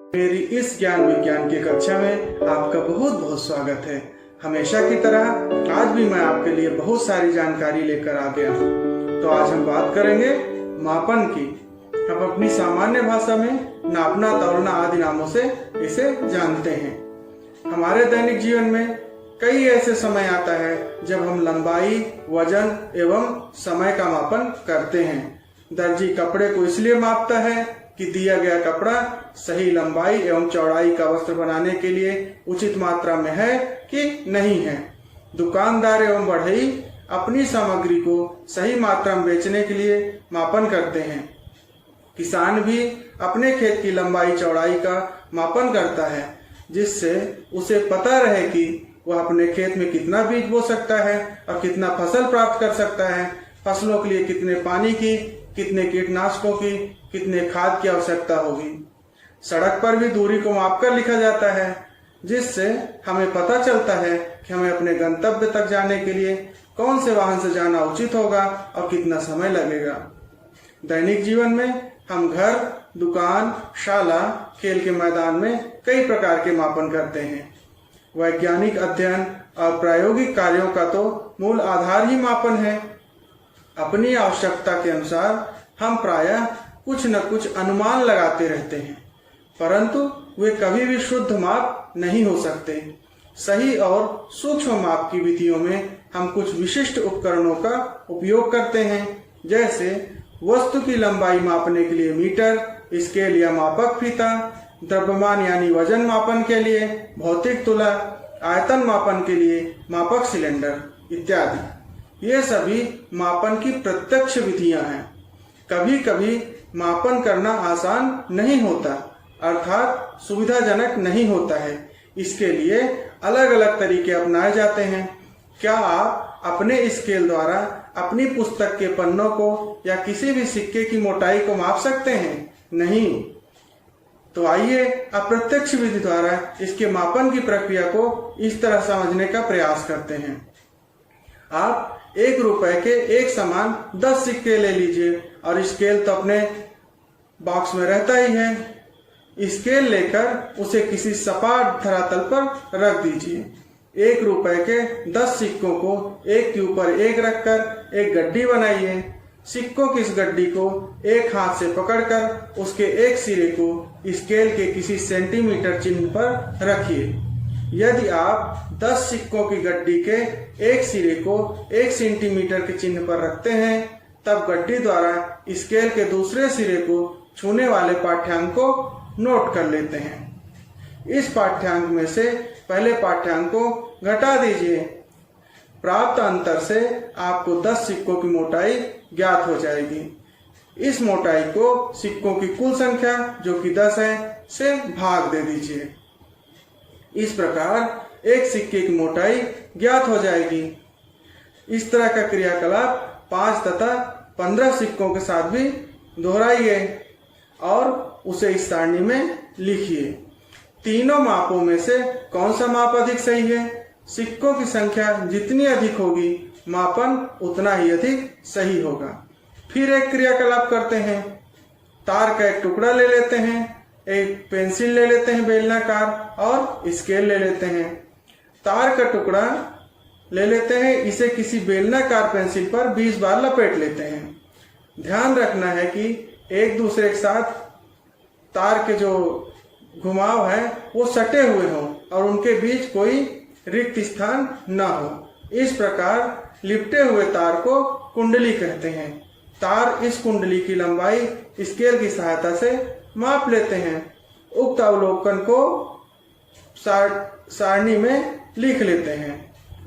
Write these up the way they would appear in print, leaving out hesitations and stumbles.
मेरी इस ज्ञान विज्ञान की कक्षा में आपका बहुत बहुत स्वागत है। हमेशा की तरह आज भी मैं आपके लिए बहुत सारी जानकारी लेकर आ गया हूँ। तो आज हम बात करेंगे मापन की। हम अपनी सामान्य भाषा में नापना, तौलना आदि नामों से इसे जानते हैं। हमारे दैनिक जीवन में कई ऐसे समय आता है जब हम लंबाई, वजन एवं समय का मापन करते हैं। दर्जी कपड़े को इसलिए मापता है कि दिया गया कपड़ा सही लंबाई एवं चौड़ाई का वस्त्र बनाने के लिए उचित मात्रा में है कि नहीं है। दुकानदार एवं बढ़ई अपनी सामग्री को सही मात्रा में बेचने के लिए मापन करते हैं। किसान भी अपने खेत की लंबाई चौड़ाई का मापन करता है, जिससे उसे पता रहे कि वह अपने खेत में कितना बीज बो सकता है और कितना फसल प्राप्त कर सकता है। फसलों के लिए कितने पानी की, कितने कीटनाशकों की, कितने खाद की आवश्यकता होगी। सड़क पर भी दूरी को मापकर लिखा जाता है, जिससे हमें पता चलता है कि हमें अपने गंतव्य तक जाने के लिए कौन से वाहन से जाना उचित होगा और कितना समय लगेगा। दैनिक जीवन में हम घर, दुकान, शाला, खेल के मैदान में कई प्रकार के मापन करते हैं। वैज्ञानिक अध्ययन और प्रायोगिक कार्यों का तो मूल आधार ही मापन है। अपनी आवश्यकता के अनुसार हम प्रायः कुछ न कुछ अनुमान लगाते रहते हैं, परंतु वे कभी भी शुद्ध माप नहीं हो सकते। सही और सूक्ष्म माप की विधियों में हम कुछ विशिष्ट उपकरणों का उपयोग करते हैं, जैसे वस्तु की लंबाई मापने के लिए मीटर, स्केल या मापक फीता, द्रव्यमान यानी वजन मापन के लिए भौतिक तुला, आयतन मापन के लिए मापक सिलेंडर इत्यादि। ये सभी मापन की प्रत्यक्ष विधियां हैं। कभी कभी मापन करना आसान नहीं होता, अर्थात सुविधाजनक नहीं होता है। इसके लिए अलग अलग तरीके अपनाए जाते हैं। क्या आप अपने स्केल द्वारा अपनी पुस्तक के पन्नों को या किसी भी सिक्के की मोटाई को माप सकते हैं? नहीं। तो आइए अप्रत्यक्ष विधि द्वारा इसके मापन की प्रक्रिया को इस तरह समझने का प्रयास करते हैं। आप 1 रुपए के एक समान 10 सिक्के ले लीजिए और स्केल तो अपने बॉक्स में रहता ही है। स्केल लेकर उसे किसी सपाट धरातल पर रख दीजिए। 1 रुपए के 10 सिक्कों को एक के ऊपर एक रखकर एक गड्डी बनाइए। सिक्कों की इस गड्डी को एक हाथ से पकड़कर उसके एक सिरे को स्केल के किसी सेंटीमीटर चिन्ह पर रखिए। यदि आप 10 सिक्कों की गड्डी के एक सिरे को 1 सेंटीमीटर के चिन्ह पर रखते हैं, तब गड्डी द्वारा स्केल के दूसरे सिरे को छूने वाले पाठ्यांक को नोट कर लेते हैं। इस पाठ्यांक में से पहले पाठ्यांक को घटा दीजिए। प्राप्त अंतर से आपको 10 सिक्कों की मोटाई ज्ञात हो जाएगी। इस मोटाई को सिक्कों की कुल संख्या, जो कि 10 है, से भाग दे दीजिए। इस प्रकार एक सिक्के की मोटाई ज्ञात हो जाएगी। इस तरह का क्रियाकलाप 5 तथा 15 सिक्कों के साथ भी दोहराइए और उसे इस सारणी में लिखिए। तीनों मापों में से कौन सा माप अधिक सही है? सिक्कों की संख्या जितनी अधिक होगी, मापन उतना ही अधिक सही होगा। फिर एक क्रियाकलाप करते हैं। तार का एक टुकड़ा ले लेते हैं, एक पेंसिल ले लेते हैं बेलनाकार और स्केल ले लेते हैं। तार का टुकड़ा ले लेते हैं, इसे किसी बेलनाकार पेंसिल पर 20 बार लपेट लेते हैं। ध्यान रखना है कि एक दूसरे के साथ तार के जो घुमाव है वो सटे हुए हों और उनके बीच कोई रिक्त स्थान न हो। इस प्रकार लिपटे हुए तार को कुंडली कहते हैं। तार इस कुंडली की लंबाई स्केल की सहायता से माप लेते हैं। उक्त अवलोकन को सारणी में लिख लेते हैं।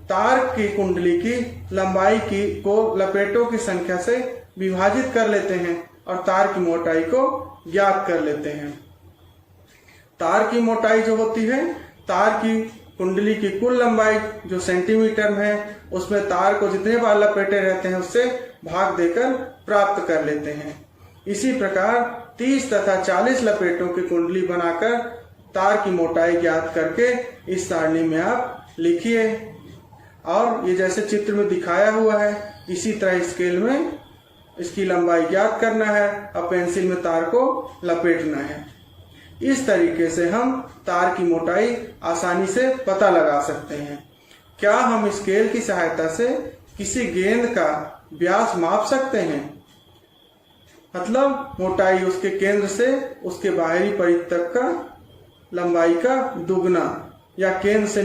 तार की कुंडली की लंबाई को लपेटों की संख्या से विभाजित कर लेते हैं और तार की मोटाई को ज्ञात कर लेते हैं। तार की मोटाई जो होती है, तार की कुंडली की कुल लंबाई जो सेंटीमीटर में है, उसमें तार को जितने बार लपेटे रहते हैं उससे भाग देकर प्राप्त कर लेते हैं। इसी प्रकार 30 तथा 40 लपेटों की कुंडली बनाकर तार की मोटाई ज्ञात करके इस सारणी में आप लिखिए। और ये जैसे चित्र में दिखाया हुआ है, इसी तरह स्केल में इसकी लंबाई ज्ञात करना है और पेंसिल में तार को लपेटना है। इस तरीके से हम तार की मोटाई आसानी से पता लगा सकते हैं। क्या हम स्केल की सहायता से किसी गेंद का व्यास माप सकते हैं? मतलब मोटाई उसके केंद्र से उसके बाहरी परिधि तक का लंबाई का दुगना, या केंद्र से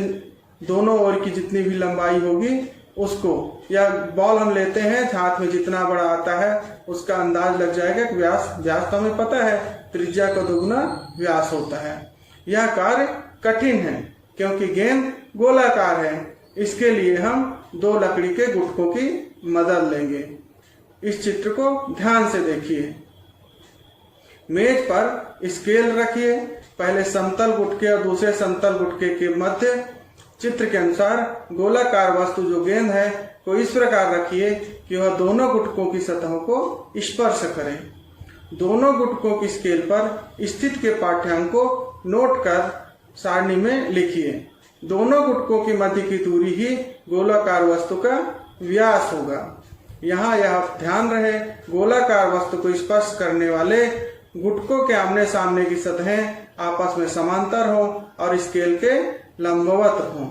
दोनों ओर की जितनी भी लंबाई होगी उसको, या बॉल हम लेते हैं हाथ में जितना बड़ा आता है उसका अंदाज लग जाएगा कि व्यास तो हमें पता है त्रिज्या का दुगना व्यास होता है। यह कार्य कठिन है क्योंकि गेंद गोलाकार है। इसके लिए हम 2 लकड़ी के गुटकों की मदद लेंगे। इस चित्र को ध्यान से देखिए। मेज पर स्केल रखिए। पहले समतल गुटके और दूसरे समतल गुटके के मध्य चित्र के अनुसार गोलाकार वस्तु जो गेंद है को इस प्रकार रखिए कि वह दोनों गुटकों की सतहों को स्पर्श करे। दोनों गुटकों की स्केल पर स्थित के पाठ्यांक को नोट कर सारणी में लिखिए। दोनों गुटकों की मध्य की दूरी ही गोलाकार वस्तु का व्यास होगा। यहाँ यह ध्यान रहे, गोलाकार वस्तु को स्पर्श करने वाले गुटकों के आमने सामने की सतहें आपस में समांतर हों और स्केल के लंबवत हों।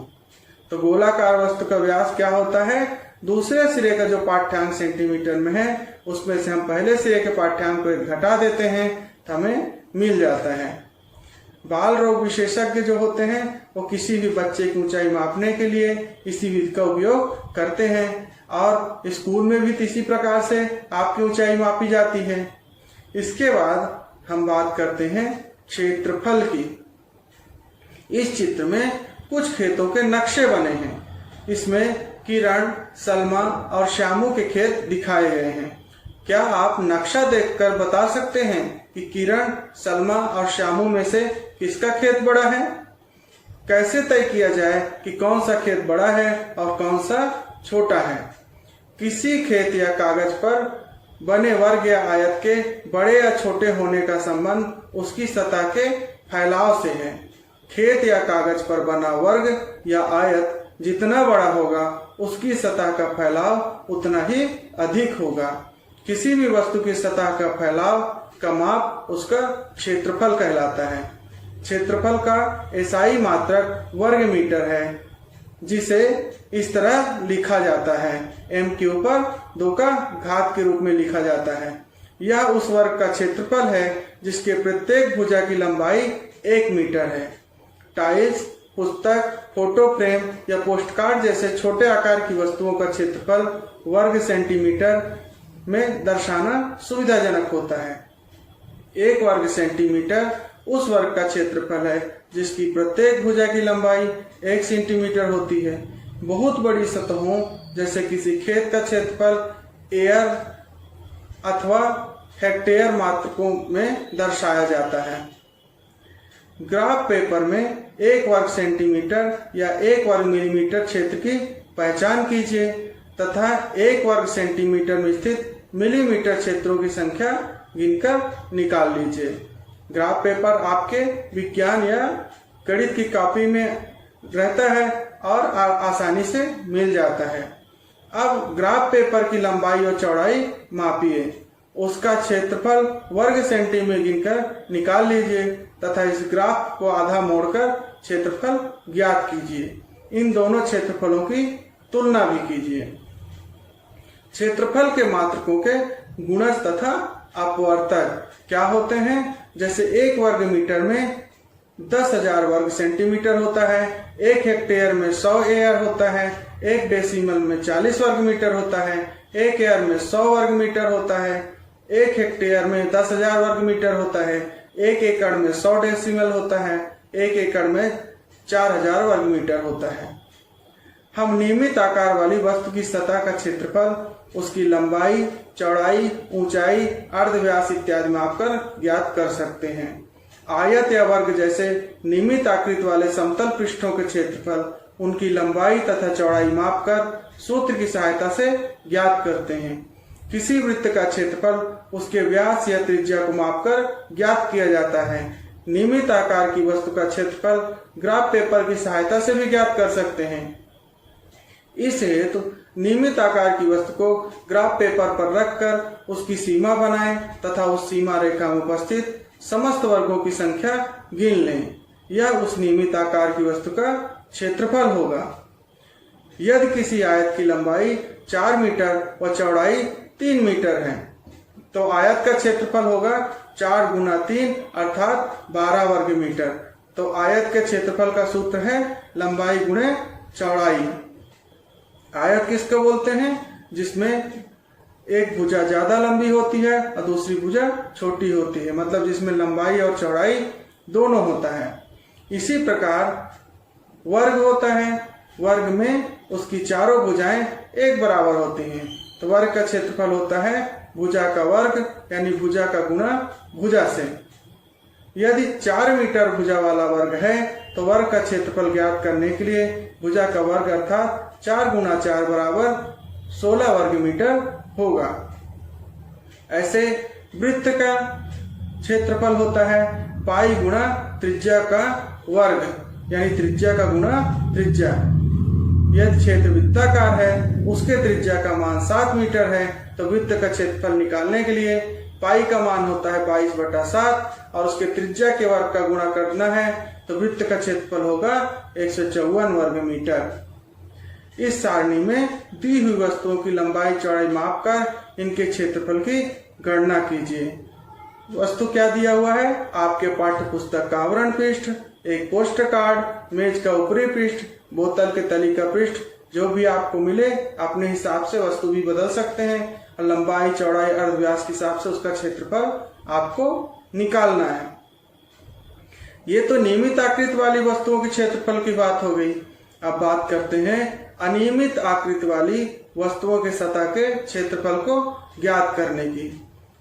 तो गोलाकार वस्तु का व्यास क्या होता है? दूसरे सिरे का जो पाठ्यांक सेंटीमीटर में है उसमें से हम पहले सिरे के पाठ्यांक को 1 घटा देते हैं तो हमें मिल जाता है। बाल रोग विशेषज्ञ जो होते हैं वो किसी भी बच्चे की ऊंचाई मापने के लिए इसी विधि का उपयोग करते हैं और स्कूल में भी इसी प्रकार से आपकी ऊंचाई मापी जाती है। इसके बाद हम बात करते हैं क्षेत्रफल की। इस चित्र में कुछ खेतों के नक्शे बने हैं। इसमें किरण, सलमा और श्यामू के खेत दिखाए गए हैं। क्या आप नक्शा देखकर बता सकते हैं कि किरण, सलमा और श्यामू में से किसका खेत बड़ा है? कैसे तय किया जाए कि कौन सा खेत बड़ा है और कौन सा छोटा है? किसी खेत या कागज पर बने वर्ग या आयत के बड़े या छोटे होने का संबंध उसकी सतह के फैलाव से है। खेत या कागज पर बना वर्ग या आयत जितना बड़ा होगा उसकी सतह का फैलाव उतना ही अधिक होगा। किसी भी वस्तु की सतह का फैलाव का माप उसका क्षेत्रफल कहलाता है। क्षेत्रफल का एसआई मात्रक वर्ग मीटर है, जिसे इस तरह लिखा जाता है, m के ऊपर 2 का घात के रूप में लिखा जाता है। यह उस वर्ग का क्षेत्रफल है जिसके प्रत्येक भुजा की लंबाई 1 मीटर है। टाइल्स, पुस्तक, फोटो फ्रेम या पोस्टकार्ड जैसे छोटे आकार की वस्तुओं का क्षेत्रफल वर्ग सेंटीमीटर में दर्शाना सुविधाजनक होता है। 1 वर्ग सेंटीमीटर उस वर्ग का क्षेत्रफल है जिसकी प्रत्येक भुजा की लंबाई 1 सेंटीमीटर होती है। बहुत बड़ी सतहों जैसे किसी खेत का क्षेत्रफल एयर अथवा हेक्टेयर मात्रकों में दर्शाया जाता है। ग्राफ पेपर में 1 वर्ग सेंटीमीटर या 1 वर्ग मिलीमीटर क्षेत्र की पहचान कीजिए तथा 1 वर्ग सेंटीमीटर में स्थित मिलीमीटर क्षेत्रों की संख्या गिनकर निकाल लीजिए। ग्राफ पेपर आपके विज्ञान या गणित की कॉपी में रहता है और आसानी से मिल जाता है। अब ग्राफ पेपर की लंबाई और चौड़ाई मापिए, उसका क्षेत्रफल वर्ग सेंटी में गिनकर निकाल लीजिए तथा इस ग्राफ को आधा मोड़कर क्षेत्रफल ज्ञात कीजिए। इन दोनों क्षेत्रफलों की तुलना भी कीजिए। क्षेत्रफल के मात्रकों के गुणज तथा अपवर्तक क्या होते हैं? जैसे 1 वर्ग मीटर में 10,000 वर्ग सेंटीमीटर होता है, 1 हेक्टेयर में 100 एयर होता है, 1 डेसिमल में 40 वर्ग मीटर होता है, 1 एयर में 100 वर्ग मीटर होता है, 1 हेक्टेयर में 10,000 वर्ग मीटर होता है, 1 एकड़ में 100 डेसिमल होता है, 1 एकड़ में 4000 वर्ग मीटर होता है। हम नियमित आकार वाली वस्तु की सतह का क्षेत्रफल, उसकी लंबाई, चौड़ाई, ऊंचाई, अर्धव्यास इत्यादि मापकर ज्ञात कर सकते हैं। आयत या वर्ग जैसे नियमित आकृति वाले समतल पृष्ठों के क्षेत्रफल, उनकी लंबाई तथा चौड़ाई मापकर सूत्र की सहायता से ज्ञात करते हैं। किसी वृत्त का क्षेत्रफल उसके व्यास या त्रिज्या को मापकर ज्ञात किया जाता है। नियमित आकार की वस्तु का क्षेत्रफल ग्राफ पेपर की सहायता से भी ज्ञात कर सकते हैं। इस हेतु नियमित आकार की वस्तु को ग्राफ पेपर पर रखकर उसकी सीमा बनाएं तथा उस सीमा रेखा में उपस्थित समस्त वर्गों की संख्या गिन लें। यह उस नियमित आकार की वस्तु का क्षेत्रफल होगा। यदि किसी आयत की लंबाई 4 मीटर व चौड़ाई 3 मीटर है तो आयत का क्षेत्रफल होगा 4 गुना 3 अर्थात 12 वर्ग मीटर। तो आयत के क्षेत्रफल का सूत्र है लंबाई गुणे चौड़ाई। आयत किसको बोलते हैं? जिसमें एक भुजा ज्यादा लंबी होती है और दूसरी भुजा छोटी होती है, मतलब जिसमें लंबाई और चौड़ाई दोनों होता है। इसी प्रकार वर्ग होता है, वर्ग में उसकी चारों भुजाएं एक बराबर होती हैं। तो वर्ग का क्षेत्रफल होता है भुजा का वर्ग, यानी भुजा का गुणा भुजा से। यदि 4 मीटर भुजा वाला वर्ग है तो वर्ग का क्षेत्रफल ज्ञात करने के लिए भुजा का वर्ग अर्थात 4 गुना 4 बराबर 16 वर्ग मीटर होगा। ऐसे वृत्त का क्षेत्रफल होता है पाई गुणा त्रिज्या का वर्ग, यानी त्रिज्या का गुणा त्रिज्या। यदि क्षेत्र वृत्ताकार है, उसके त्रिज्या का मान 7 मीटर है तो वृत्त का क्षेत्रफल निकालने के लिए पाई का मान होता है 22/7 और उसके त्रिज्या के वर्ग का गुणा करना है तो वृत्त का क्षेत्रफल होगा 154 वर्ग मीटर। इस सारणी में दी हुई वस्तुओं की लंबाई चौड़ाई मापकर इनके क्षेत्रफल की गणना कीजिए। वस्तु क्या दिया हुआ है? आपके पाठ्य पुस्तक का आवरण पृष्ठ, एक पोस्ट कार्ड, मेज का ऊपरी पृष्ठ, बोतल के तली का पृष्ठ, जो भी आपको मिले अपने हिसाब से वस्तु भी बदल सकते हैं और लंबाई चौड़ाई अर्धव्यास के हिसाब से उसका क्षेत्रफल आपको निकालना है। ये तो नियमित आकृति वाली वस्तुओं के क्षेत्रफल की बात हो गई। अब बात करते हैं अनियमित आकृति वाली वस्तुओं के सतह के क्षेत्रफल को ज्ञात करने की।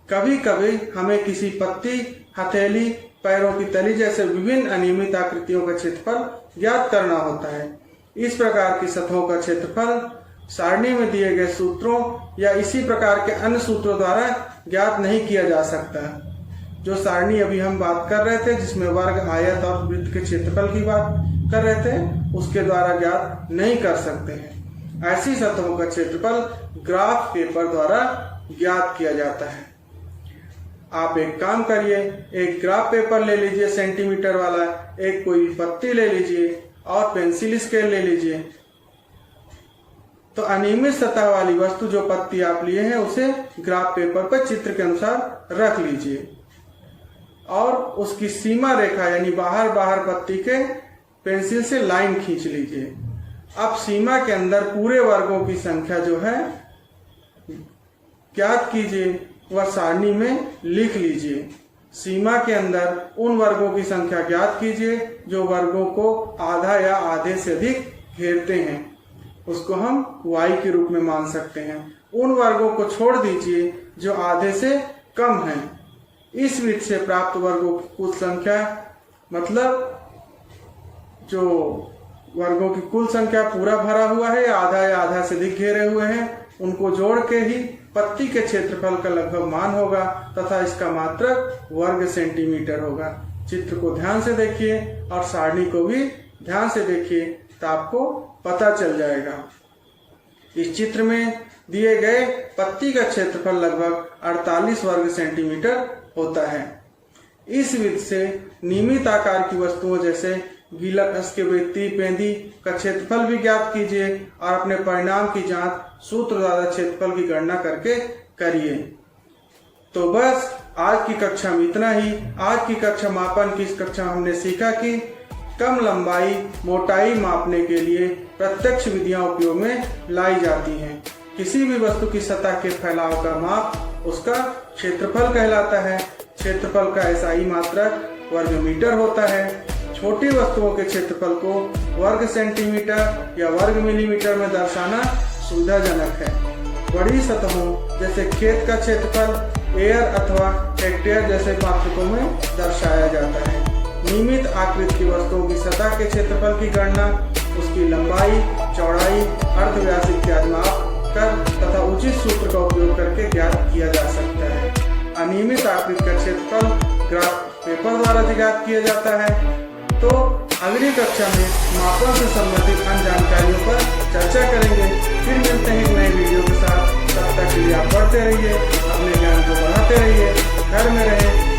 कभी कभी हमें किसी पत्ती, हथेली, पैरों की तली जैसे विभिन्न अनियमित आकृतियों का क्षेत्रफल ज्ञात करना होता है। इस प्रकार की सतहों का क्षेत्रफल सारणी में दिए गए सूत्रों या इसी प्रकार के अन्य सूत्रों द्वारा ज्ञात नहीं किया जा सकता। जो सारणी अभी हम बात कर रहे थे, जिसमें वर्ग, आयत और वृत्त के क्षेत्रफल की बात कर रहे थे, उसके द्वारा ज्ञात नहीं कर सकते हैं। ऐसी सतहों का क्षेत्रफल ग्राफ पेपर द्वारा ज्ञात किया जाता है। आप एक काम करिए, एक ग्राफ पेपर ले लीजिए सेंटीमीटर वाला, एक कोई पत्ती ले लीजिए और पेंसिल स्केल ले लीजिए। तो अनियमित सतह वाली वस्तु जो पत्ती आप लिए हैं उसे ग्राफ पेपर पर चित्र के अनुसार रख लीजिए और उसकी सीमा रेखा यानी बाहर पत्ती के पेंसिल से लाइन खींच लीजिए। अब सीमा के अंदर पूरे वर्गों की संख्या जो है ज्ञात कीजिए, वह सारणी में लिख लीजिए। सीमा के अंदर उन वर्गों की संख्या ज्ञात कीजिए जो वर्गों को आधा या आधे से अधिक घेरते हैं, उसको हम y के रूप में मान सकते हैं। उन वर्गों को छोड़ दीजिए जो आधे से कम हैं। इस विधि से प्राप्त वर्गों की कुल संख्या, मतलब जो वर्गों की कुल संख्या पूरा भरा हुआ है या आधा से अधिक घेरे हुए हैं, उनको जोड़ के ही पत्ती के क्षेत्रफल का लगभग मान होगा तथा इसका मात्रक वर्ग सेंटीमीटर होगा। चित्र को ध्यान से देखिए और सारणी को भी ध्यान से देखिए तो आपको पता चल जाएगा। इस चित्र में दिए गए पत्ती का क्षेत्रफल लगभग 48 वर्ग सेंटीमीटर होता है। इस विधि से नियमित आकार की वस्तुओं जैसे गिलक, वृत्ति, पेंदी का क्षेत्रफल भी ज्ञात कीजिए और अपने परिणाम की जांच सूत्र द्वारा क्षेत्रफल की गणना करके करिए। तो बस आज की कक्षा में इतना ही। आज की कक्षा मापन की इस कक्षा में हमने सीखा कि कम लंबाई, मोटाई मापने के लिए प्रत्यक्ष विधियां उपयोग में लाई जाती हैं। किसी भी वस्तु की सतह के फैलाव का माप उसका क्षेत्रफल कहलाता है। क्षेत्रफल का SI मात्रक वर्ग मीटर होता है। छोटी वस्तुओं के क्षेत्रफल को वर्ग सेंटीमीटर या वर्ग मिलीमीटर में दर्शाना सुविधाजनक है। बड़ी सतहों जैसे खेत का क्षेत्रफल एयर अथवा हेक्टेयर जैसे मात्रकों में दर्शाया जाता है। नियमित आकृति की वस्तुओं की सतह के क्षेत्रफल की गणना उसकी लंबाई, चौड़ाई, अर्धव्यास इत्यादि माप कर तथा उचित सूत्र का उपयोग करके ज्ञात किया जा सकता है। अनियमित आकृति का क्षेत्रफल ग्राफ पेपर द्वारा ज्ञात किया जाता है। तो अगली कक्षा में मापों से संबंधित अन्य जानकारियों पर चर्चा करेंगे। फिर मिलते हैं एक नए वीडियो के साथ। तब तक के लिए आप पढ़ते रहिए, अपने ज्ञान को बढ़ाते रहिए, घर में रहें,